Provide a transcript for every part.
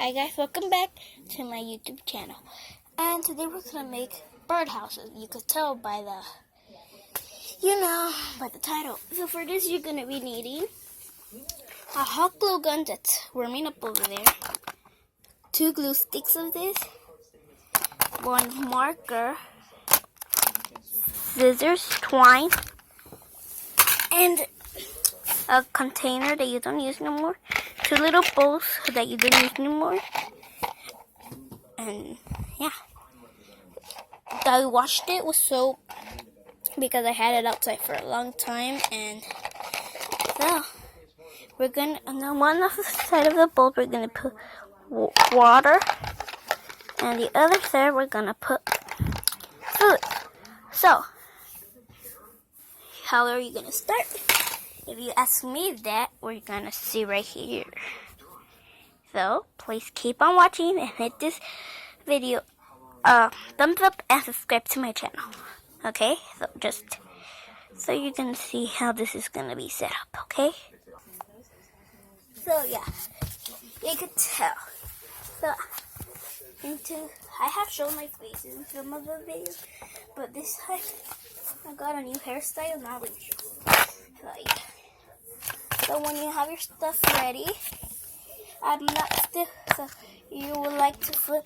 Hi guys, welcome back to my YouTube channel. And today we're gonna make birdhouses. You could tell by by the title. So for this you're gonna be needing a hot glue gun that's warming up over there, 2 glue sticks of this, 1 marker, scissors, twine, and a container that you don't use no more, 2 little bowls that you don't use anymore, and yeah. I washed it with soap because I had it outside for a long time, and so we're gonna, on one of the side of the bowl we're gonna put water, and the other side we're gonna put food. So how are you gonna start? If you ask me that, we're gonna see right here. So please keep on watching and hit this video thumbs up and subscribe to my channel. Okay, so just so you can see how this is gonna be set up. Okay, so yeah, you could tell. So I have shown my face in some of the videos, but this time I got a new hairstyle. Now we like. So when you have your stuff ready, so you would like to flip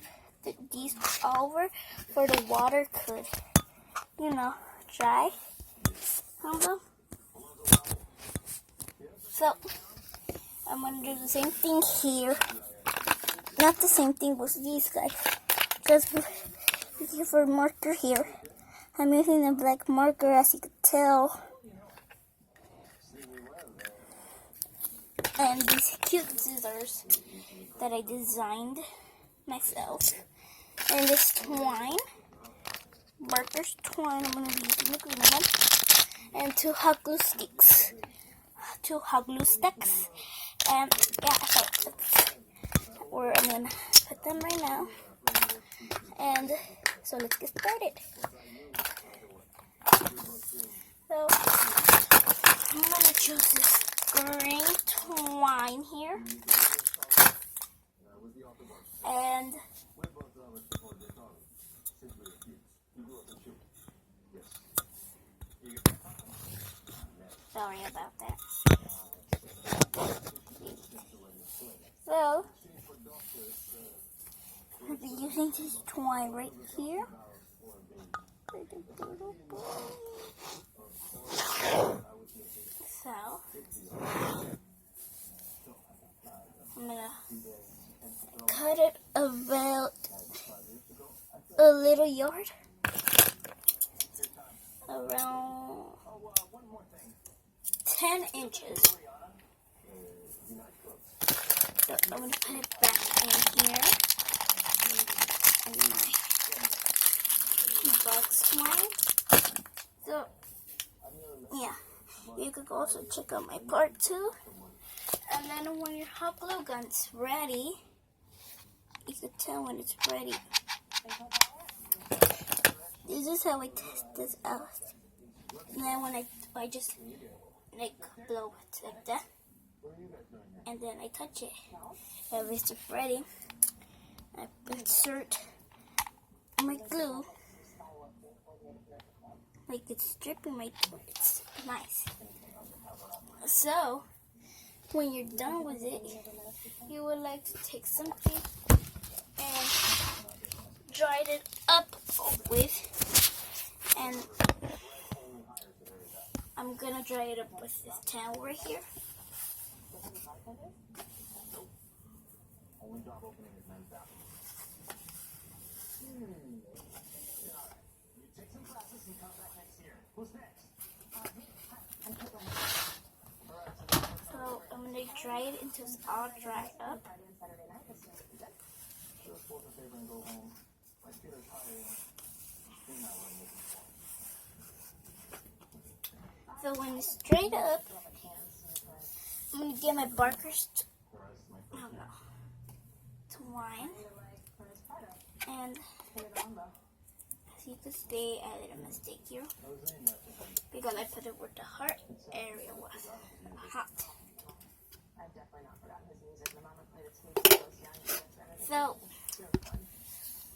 these over for the water could, dry on them. So I'm gonna do the same thing here. Not the same thing with these guys. Just for marker here, I'm using a black marker, as you could tell. And these cute scissors that I designed myself. And this twine, Barker's twine, I'm going to be using the green one. And 2 hot glue sticks. 2 hot glue sticks. And yeah, so I'm going to put them right now. And so let's get started. So I'm going to choose this green twine here, and sorry about that. So I'll be using this twine right here. So I'm gonna cut it about a little yard, around 10 inches. So I'm gonna put it back in here in my box twine. So yeah, you could also check out my part 2. And then when your hot glue gun's ready, you could tell when it's ready. This is how I test this out. And then when I just blow it like that, and then I touch it. At least it's ready. I insert my glue, like it's dripping my glue. It's nice. So when you're done with it, you would like to take something and dry it up with, and I'm gonna dry it up with this towel right here. So I'm gonna dry it until it's all dried up. So when it's dried up, I'm gonna get my Barker's twine, and as you can see, I did a mistake here because I put it where the heart area was hot. So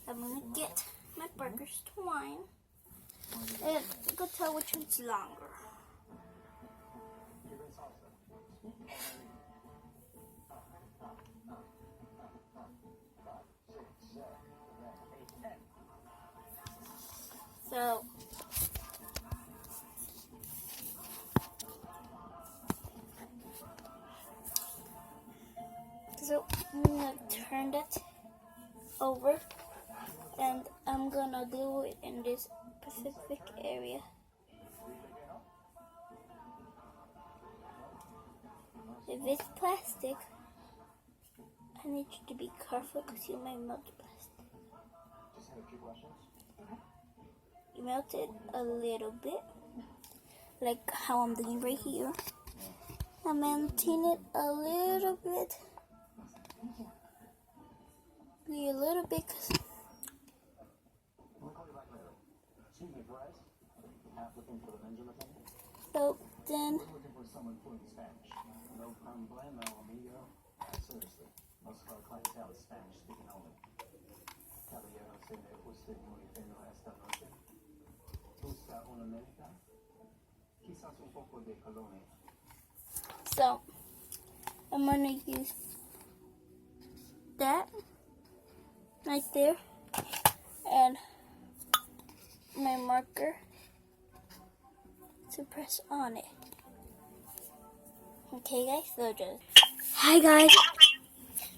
I'm gonna get my burgers twine, and you can tell which one's longer. So I'm gonna turn that over, and I'm gonna glue it in this specific area. If it's plastic, I need you to be careful because you might melt the plastic. You melt it a little bit, like how I'm doing right here. I'm melting it a little bit. Be a little bit. So then so I'm gonna use that right there and my marker to press on it. Okay guys, so just hi guys.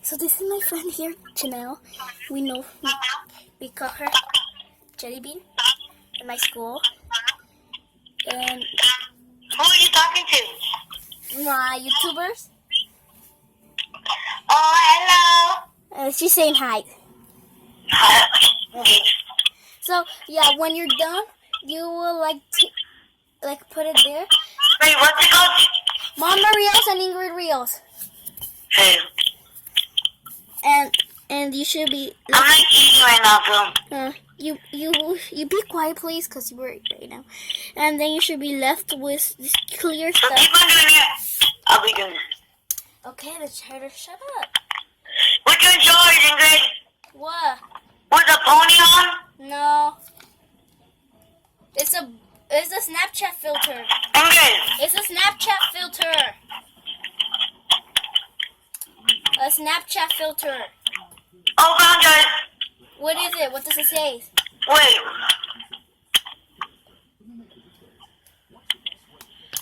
So this is my friend here, Janelle. We call her Jelly Bean in my school. And who are you talking to? My YouTubers. Oh, hello. She's saying hi. Okay. So yeah, when you're done, you will put it there. Wait, what's it called? Mama Rios and Ingrid Rios. Hey. And you should be. I'm not eating right now, so. You be quiet, please, cause you're right now. And then you should be left with this clear So stuff. keep on doing it. I'll be doing it. Okay, let's try to shut up. Which one's yours, Ingrid? What? With the pony on? No. It's a Snapchat filter. Ingrid. It's a Snapchat filter. A Snapchat filter. Oh, found yours. What is it? What does it say? Wait.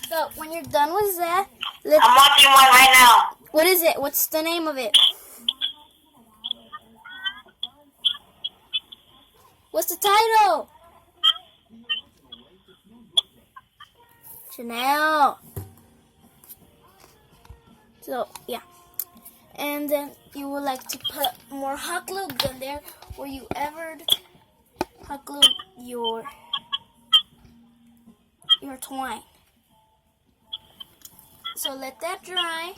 So when you're done with that, I'm watching one right now. what is it? What's the name of it? What's the title? Janelle. So yeah, and then you would like to put more hot glue gun there where you ever hot glue your twine. So let that dry,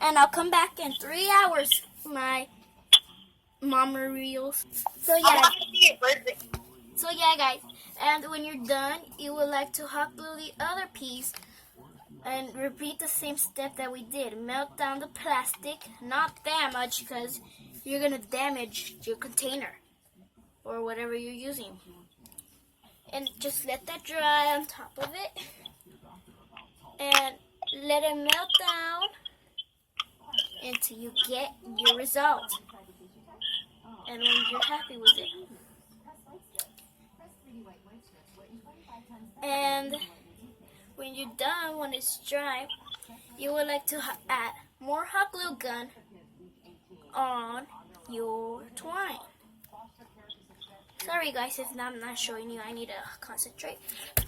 and I'll come back in 3 hours, my Mama Reels. So yeah, guys, and when you're done, you would like to hot glue the other piece and repeat the same step that we did. Melt down the plastic, not that much because you're gonna damage your container or whatever you're using. And just let that dry on top of it and let it melt down until you get your result. And when you're happy with it. And when you're done, when it's dry, you would like to add more hot glue gun on your twine. Sorry guys if I'm not showing you, I need to concentrate.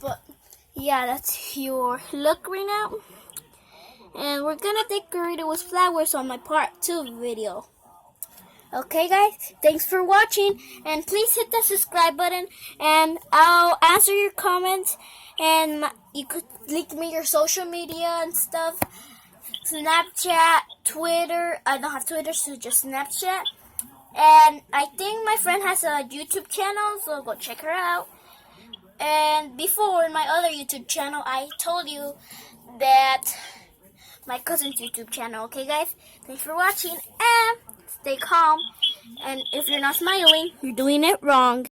But yeah, that's your look right now. And we're gonna decorate it with flowers on my part 2 video. Okay guys, thanks for watching, and please hit the subscribe button, and I'll answer your comments, and you could link me your social media and stuff. Snapchat, Twitter. I don't have Twitter, so just Snapchat. And I think my friend has a YouTube channel, so go check her out. And before, in my other YouTube channel, I told you that my cousin's YouTube channel. Okay guys, thanks for watching, and stay calm And if you're not smiling, you're doing it wrong.